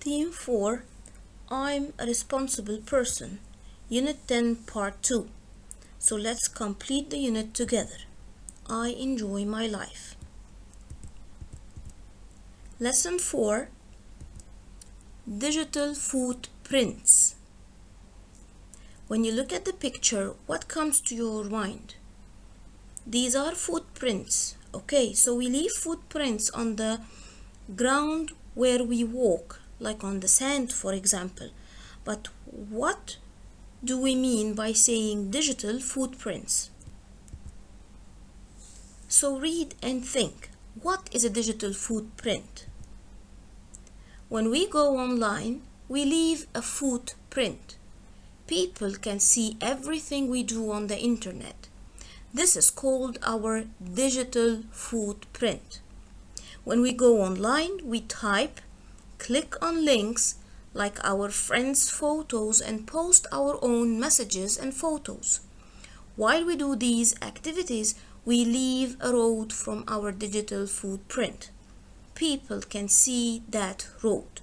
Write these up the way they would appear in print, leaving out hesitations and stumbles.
Theme 4, I'm a responsible person. Unit 10, Part 2. So let's complete the unit together. I enjoy my life. Lesson 4, Digital Footprints. When you look at the picture, what comes to your mind? These are footprints. Okay, so we leave footprints on the ground where we walk, like on the sand, for example. But what do we mean by saying digital footprints? So read and think. What is a digital footprint? When we go online, we leave a footprint. People can see everything we do on the internet. This is called our digital footprint. When we go online, we type, click on links like our friends' photos and post our own messages and photos. While we do these activities, we leave a road from our digital footprint. People can see that road.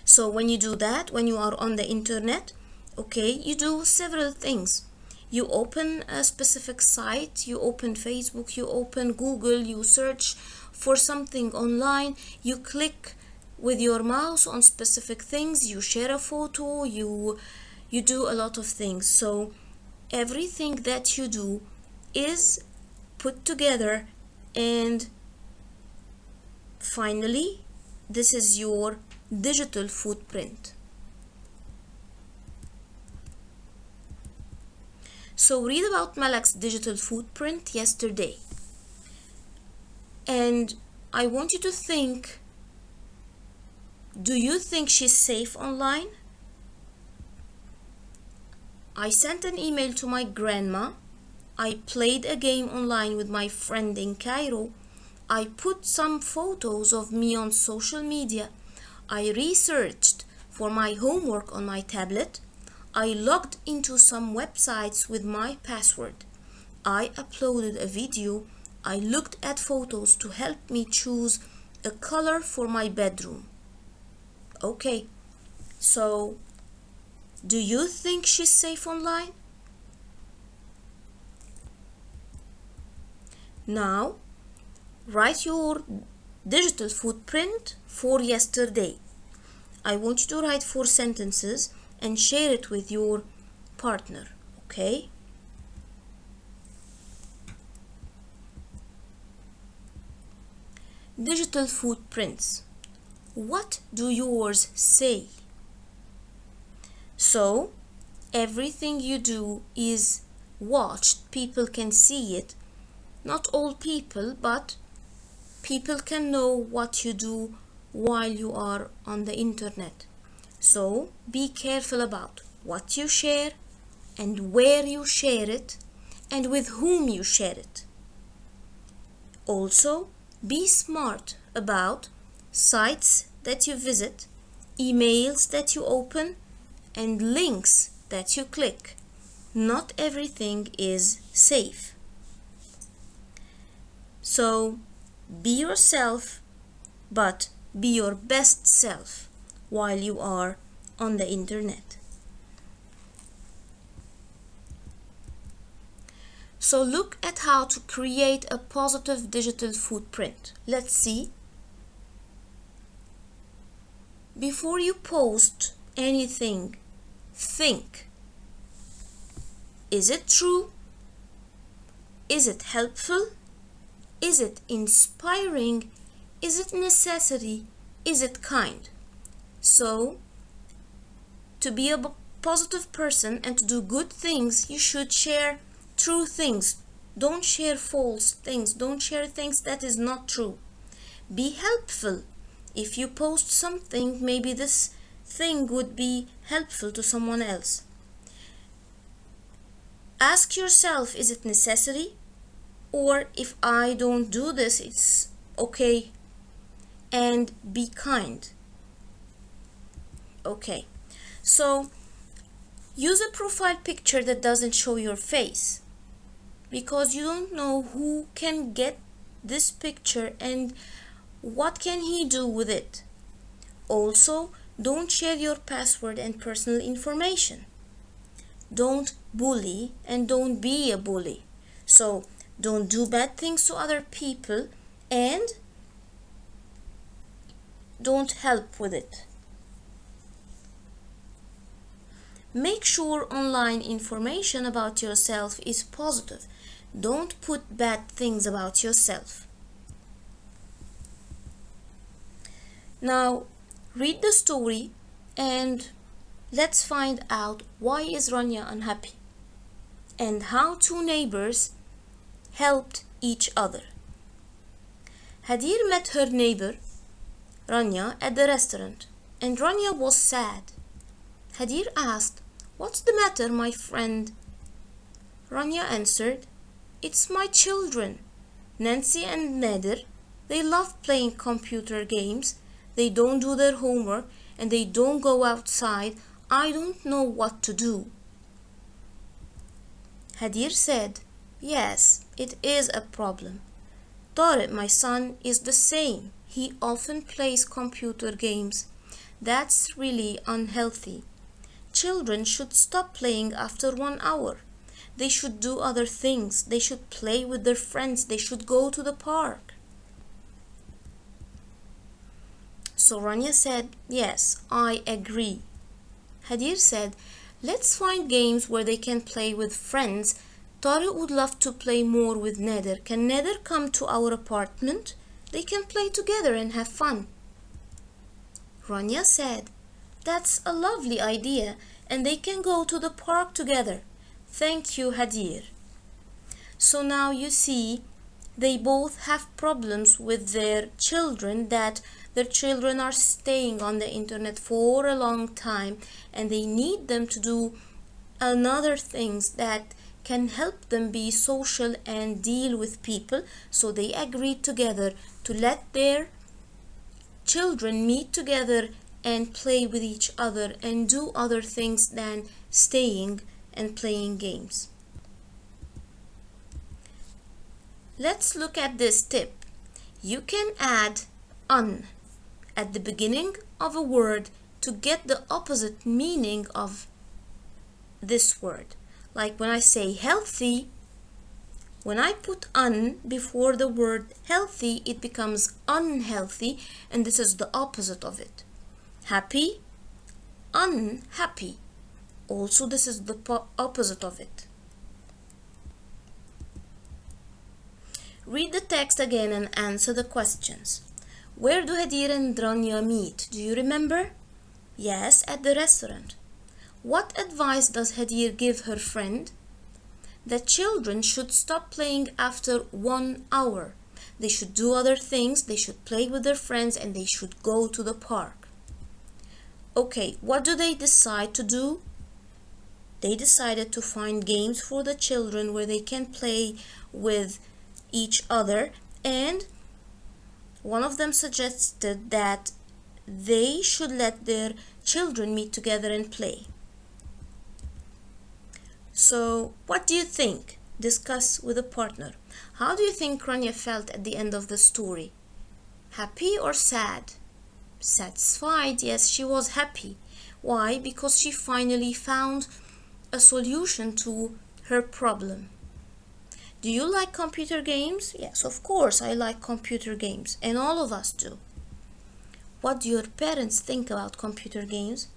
So when you do that, when you are on the internet, okay, you do several things. You open a specific site, you open Facebook, you open Google, you search for something online, you click with your mouse on specific things, you share a photo, you do a lot of things. So everything that you do is put together, and finally this is your digital footprint. So read about Malak's digital footprint yesterday, and I want you to think, do you think she's safe online? I sent an email to my grandma. I played a game online with my friend in Cairo. I put some photos of me on social media. I researched for my homework on my tablet. I logged into some websites with my password. I uploaded a video. I looked at photos to help me choose a color for my bedroom. Okay, so do you think she's safe online? Now, write your digital footprint for yesterday. I want you to write 4 sentences and share it with your partner, okay? Digital footprints. What do yours say? So, everything you do is watched. People can see it. Not all people, but people can know what you do while you are on the internet. So be careful about what you share and where you share it and with whom you share it. Also, be smart about sites that you visit, emails that you open, and links that you click. Not everything is safe. So be yourself, but be your best self while you are on the internet. So look at how to create a positive digital footprint. Let's see. Before you post anything, think. Is it true? Is it helpful? Is it inspiring? Is it necessary? Is it kind? So, to be a positive person and to do good things, you should share true things. Don't share false things. Don't share things that is not true. Be helpful. If you post something, maybe this thing would be helpful to someone else. Ask yourself, is it necessary? Or if I don't do this, it's okay. And be kind. Okay, so use a profile picture that doesn't show your face, because you don't know who can get this picture and what can he do with it. Also, don't share your password and personal information. Don't bully and don't be a bully. So, don't do bad things to other people and don't help with it. Make sure online information about yourself is positive. Don't put bad things about yourself. Now, read the story and let's find out why is Rania unhappy and how two neighbors helped each other. Hadir met her neighbor Rania at the restaurant and Rania was sad. Hadir asked, "What's the matter, my friend?" Rania answered, "It's my children, Nancy and Nader. They love playing computer games. They don't do their homework and they don't go outside. I don't know what to do." Hadir said, "Yes, it is a problem. Talib, my son, is the same. He often plays computer games. That's really unhealthy. Children should stop playing after 1 hour. They should do other things. They should play with their friends. They should go to the park." So Rania said, "Yes, I agree." Hadir said, "Let's find games where they can play with friends. Tariq would love to play more with Nader. Can Nader come to our apartment? They can play together and have fun." Rania said, "That's a lovely idea, and they can go to the park together. Thank you, Hadir." So now you see, they both have problems with their children, that their children are staying on the internet for a long time and they need them to do another things that can help them be social and deal with people. So they agreed together to let their children meet together and play with each other and do other things than staying and playing games. Let's look at this tip. You can add "un" at the beginning of a word to get the opposite meaning of this word. Like when I say healthy, when I put "un" before the word healthy, it becomes unhealthy, and this is the opposite of it. Happy, unhappy. Also, this is the opposite of it. Read the text again and answer the questions. Where do Hadir and Rania meet? Do you remember? Yes, at the restaurant. What advice does Hadir give her friend? That children should stop playing after 1 hour. They should do other things, they should play with their friends, and they should go to the park. Okay, what do they decide to do? They decided to find games for the children where they can play with each other, and one of them suggested that they should let their children meet together and play. So, what do you think? Discuss with a partner. How do you think Rania felt at the end of the story? Happy or sad? Satisfied. Yes, she was happy. Why? Because she finally found a solution to her problem. Do you like computer games? Yes, of course I like computer games, and all of us do. What do your parents think about computer games?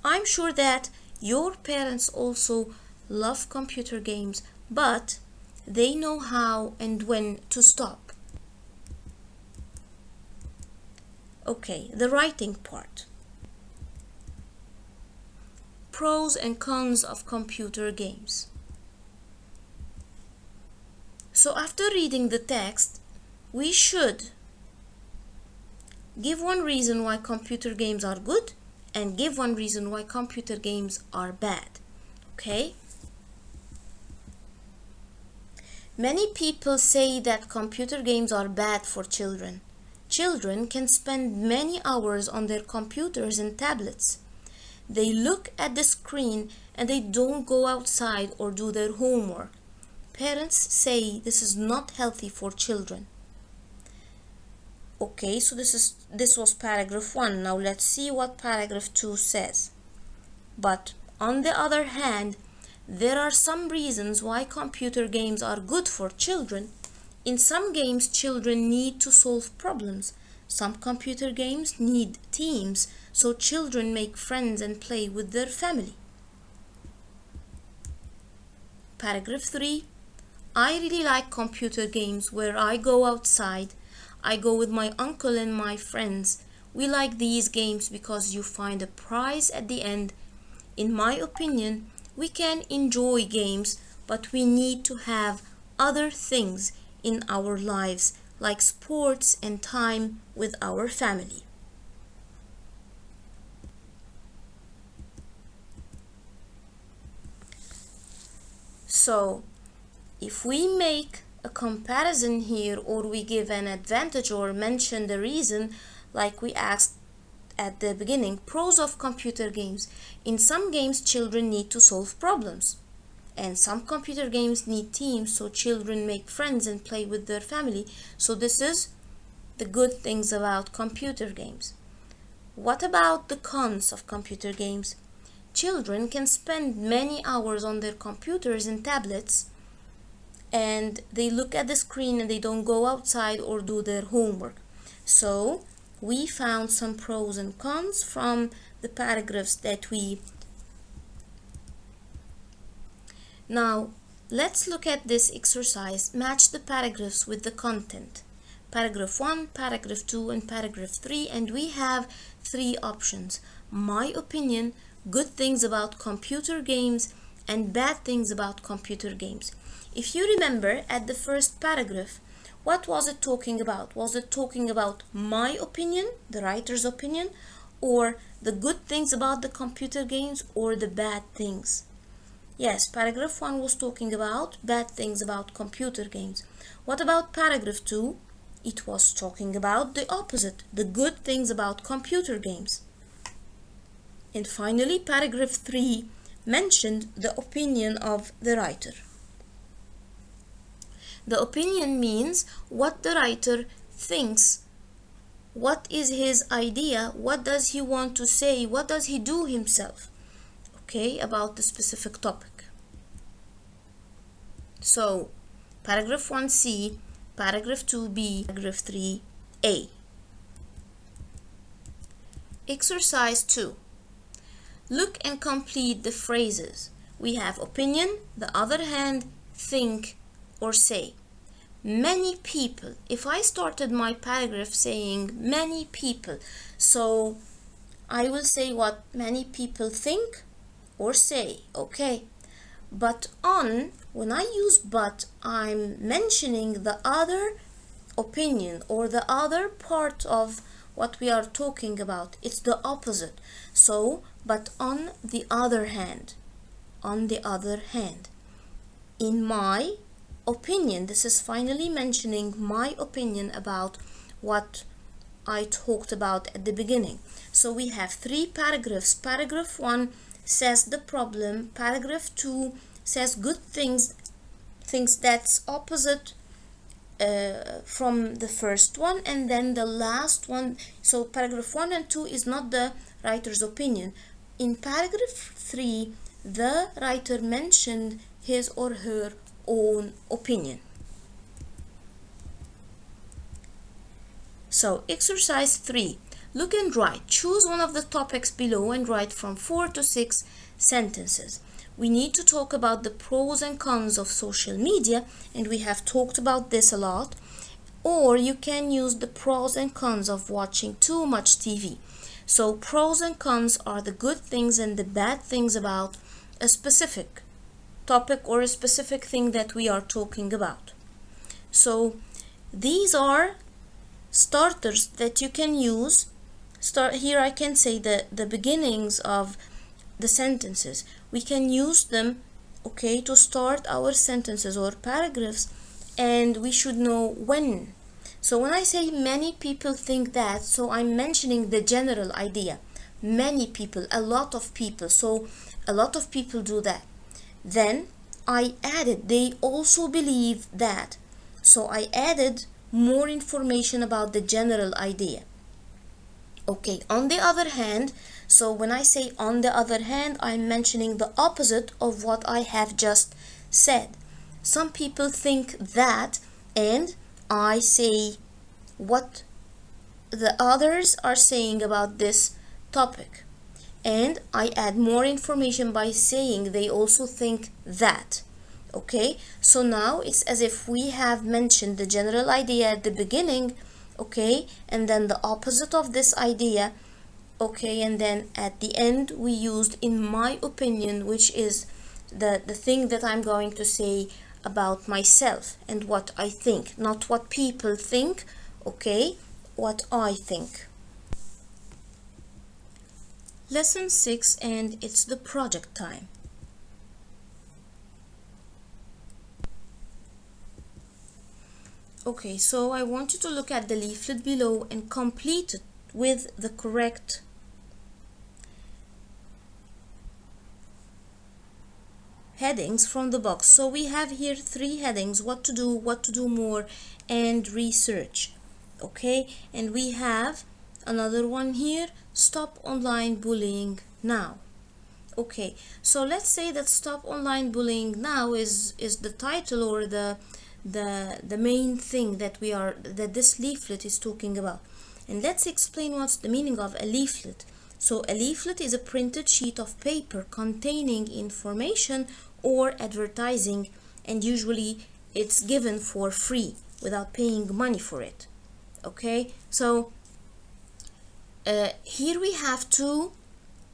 I'm sure that your parents also love computer games, but they know how and when to stop. Okay, the writing part. Pros and cons of computer games. So after reading the text, we should give one reason why computer games are good and give one reason why computer games are bad. Okay? Many people say that computer games are bad for children. Children can spend many hours on their computers and tablets. They look at the screen and they don't go outside or do their homework. Parents say this is not healthy for children. Okay, so this was paragraph 1. Now let's see what paragraph 2 says. But on the other hand, there are some reasons why computer games are good for children. In some games, children need to solve problems. Some computer games need teams, so children make friends and play with their family. Paragraph 3. I really like computer games where I go outside. I go with my uncle and my friends. We like these games because you find a prize at the end. In my opinion, we can enjoy games, but we need to have other things in our lives, like sports and time with our family. So, if we make a comparison here, or we give an advantage or mention the reason, like we asked at the beginning, pros of computer games. In some games, children need to solve problems. And some computer games need teams, so children make friends and play with their family. So this is the good things about computer games. What about the cons of computer games? Children can spend many hours on their computers and tablets, and they look at the screen and they don't go outside or do their homework. So we found some pros and cons from the paragraphs that we... Now let's look at this exercise. Match the paragraphs with the content. Paragraph 1, paragraph 2, and paragraph 3, and we have 3 options. My opinion, good things about computer games, and bad things about computer games. If you remember, at the first paragraph, what was it talking about? Was it talking about my opinion, the writer's opinion, or the good things about the computer games, or the bad things? Yes, paragraph 1 was talking about bad things about computer games. What about paragraph 2? It was talking about the opposite, the good things about computer games. And finally, paragraph 3 mentioned the opinion of the writer. The opinion means what the writer thinks, what is his idea, what does he want to say, what does he do himself, okay, about the specific topic. So, paragraph 1C, paragraph 2B, paragraph 3A. Exercise 2. Look and complete the phrases. We have opinion, the other hand, think or say. Many people. If I started my paragraph saying many people, so I will say what many people think or say, okay? But on, when I use but, I'm mentioning the other opinion or the other part of what we are talking about. It's the opposite. So, but on the other hand, in my opinion, this is finally mentioning my opinion about what I talked about at the beginning. So we have 3 paragraphs. Paragraph 1 says the problem. Paragraph 2 says good things that's opposite from the first one, and then the last one. So paragraph 1 and 2 is not the writer's opinion. In paragraph 3, the writer mentioned his or her own opinion. So exercise 3. Look and write. Choose one of the topics below and write from 4 to 6 sentences. We need to talk about the pros and cons of social media, and we have talked about this a lot. Or you can use the pros and cons of watching too much TV. So pros and cons are the good things and the bad things about a specific topic or a specific thing that we are talking about. So these are starters that you can use. Here I can say the beginnings of the sentences. We can use them, okay, to start our sentences or paragraphs, and we should know when. So when I say many people think that, so I'm mentioning the general idea. Many people, a lot of people, so a lot of people do that. Then I added, they also believe that. So I added more information about the general idea. Okay, on the other hand, so when I say on the other hand, I'm mentioning the opposite of what I have just said. Some people think that, and I say what the others are saying about this topic, and I add more information by saying they also think that. Okay, so now it's as if we have mentioned the general idea at the beginning, okay, and then the opposite of this idea, okay, and then at the end we used in my opinion, which is the thing that I'm going to say about myself and what I think, not what people think, okay, what I think. Lesson 6, and it's the project time. Okay, so I want you to look at the leaflet below and complete it with the correct headings from the box. So we have here 3 headings: what to do more, and research. Okay, and we have another one here: stop online bullying now. Okay, so let's say that stop online bullying now is the title or the main thing that this leaflet is talking about. And let's explain what's the meaning of a leaflet. So a leaflet is a printed sheet of paper containing information or advertising, and usually it's given for free without paying money for it. Okay, so here we have to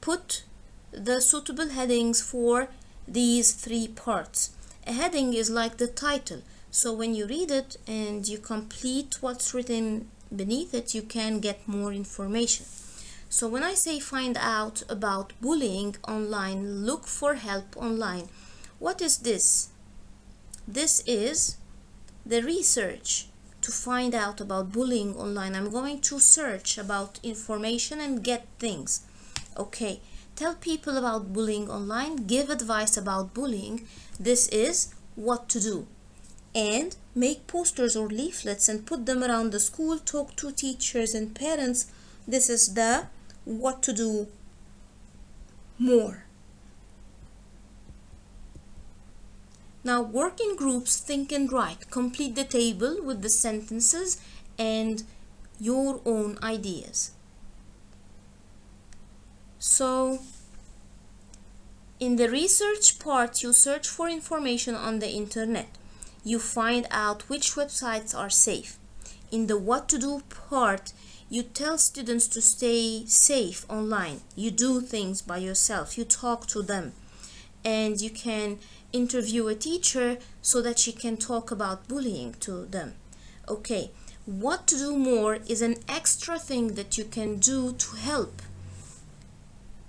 put the suitable headings for these 3 parts. A heading is like the title, so when you read it and you complete what's written beneath it, you can get more information. So when I say find out about bullying online, look for help online, what is this? This is the research to find out about bullying online. I'm going to search about information and get things. Okay, tell people about bullying online, give advice about bullying. This is what to do. And make posters or leaflets and put them around the school, talk to teachers and parents. This is the what to do more. Now work in groups, think and write. Complete the table with the sentences and your own ideas. So in the research part, you search for information on the internet. You find out which websites are safe. In the what to do part, you tell students to stay safe online. You do things by yourself. You talk to them. And you can interview a teacher so that she can talk about bullying to them. Okay, what to do more is an extra thing that you can do to help,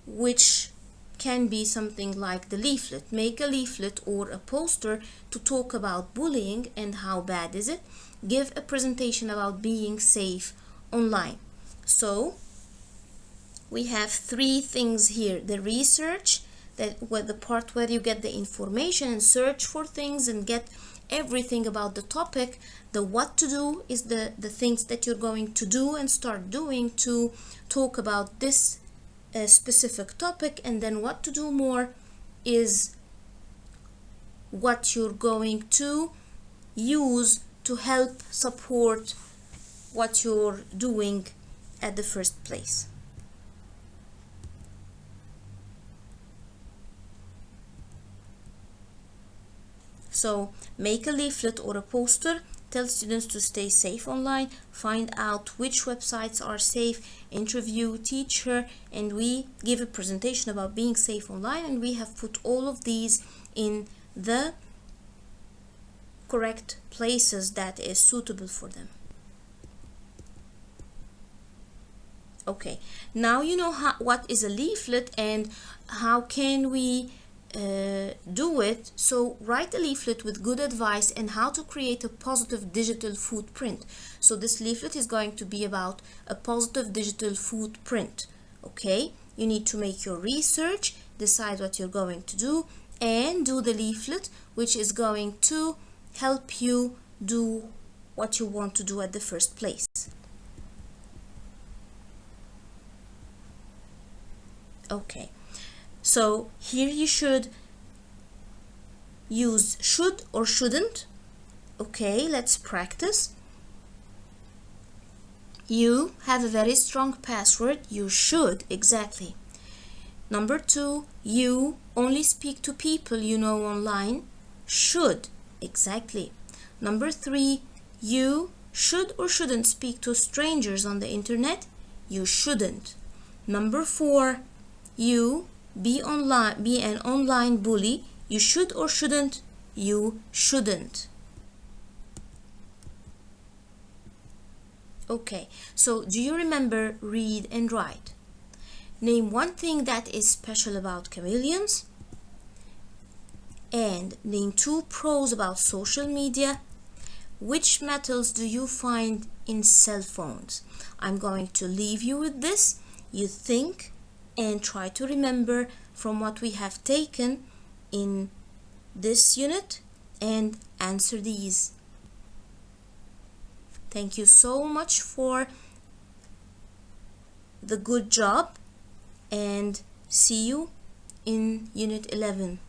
which can be something like the leaflet. Make a leaflet or a poster to talk about bullying and how bad is it. Give a presentation about being safe online. So we have 3 things here: the research, the part where you get the information and search for things and get everything about the topic. The what to do is the things that you're going to do and start doing to talk about this specific topic. And then what to do more is what you're going to use to help support what you're doing at the first place. So make a leaflet or a poster, tell students to stay safe online, find out which websites are safe, interview teacher, and we give a presentation about being safe online, and we have put all of these in the correct places that is suitable for them. Okay, now you know what is a leaflet and how can we do it. So write a leaflet with good advice and how to create a positive digital footprint. So this leaflet is going to be about a positive digital footprint. Okay, you need to make your research, decide what you're going to do, and do the leaflet, which is going to help you do what you want to do at the first place. Okay, so here you should use should or shouldn't. Okay, let's practice. You have a very strong password. You should, exactly. Number 2, you only speak to people you know online. Should, exactly. Number 3, you should or shouldn't speak to strangers on the internet. You shouldn't. Number 4, you be an online bully. You should or shouldn't. You shouldn't. Okay, so do you remember read and write? Name one thing that is special about chameleons, and name 2 pros about social media. Which metals do you find in cell phones? I'm going to leave you with this. You think and try to remember from what we have taken in this unit and answer these. Thank you so much for the good job, and see you in Unit 11.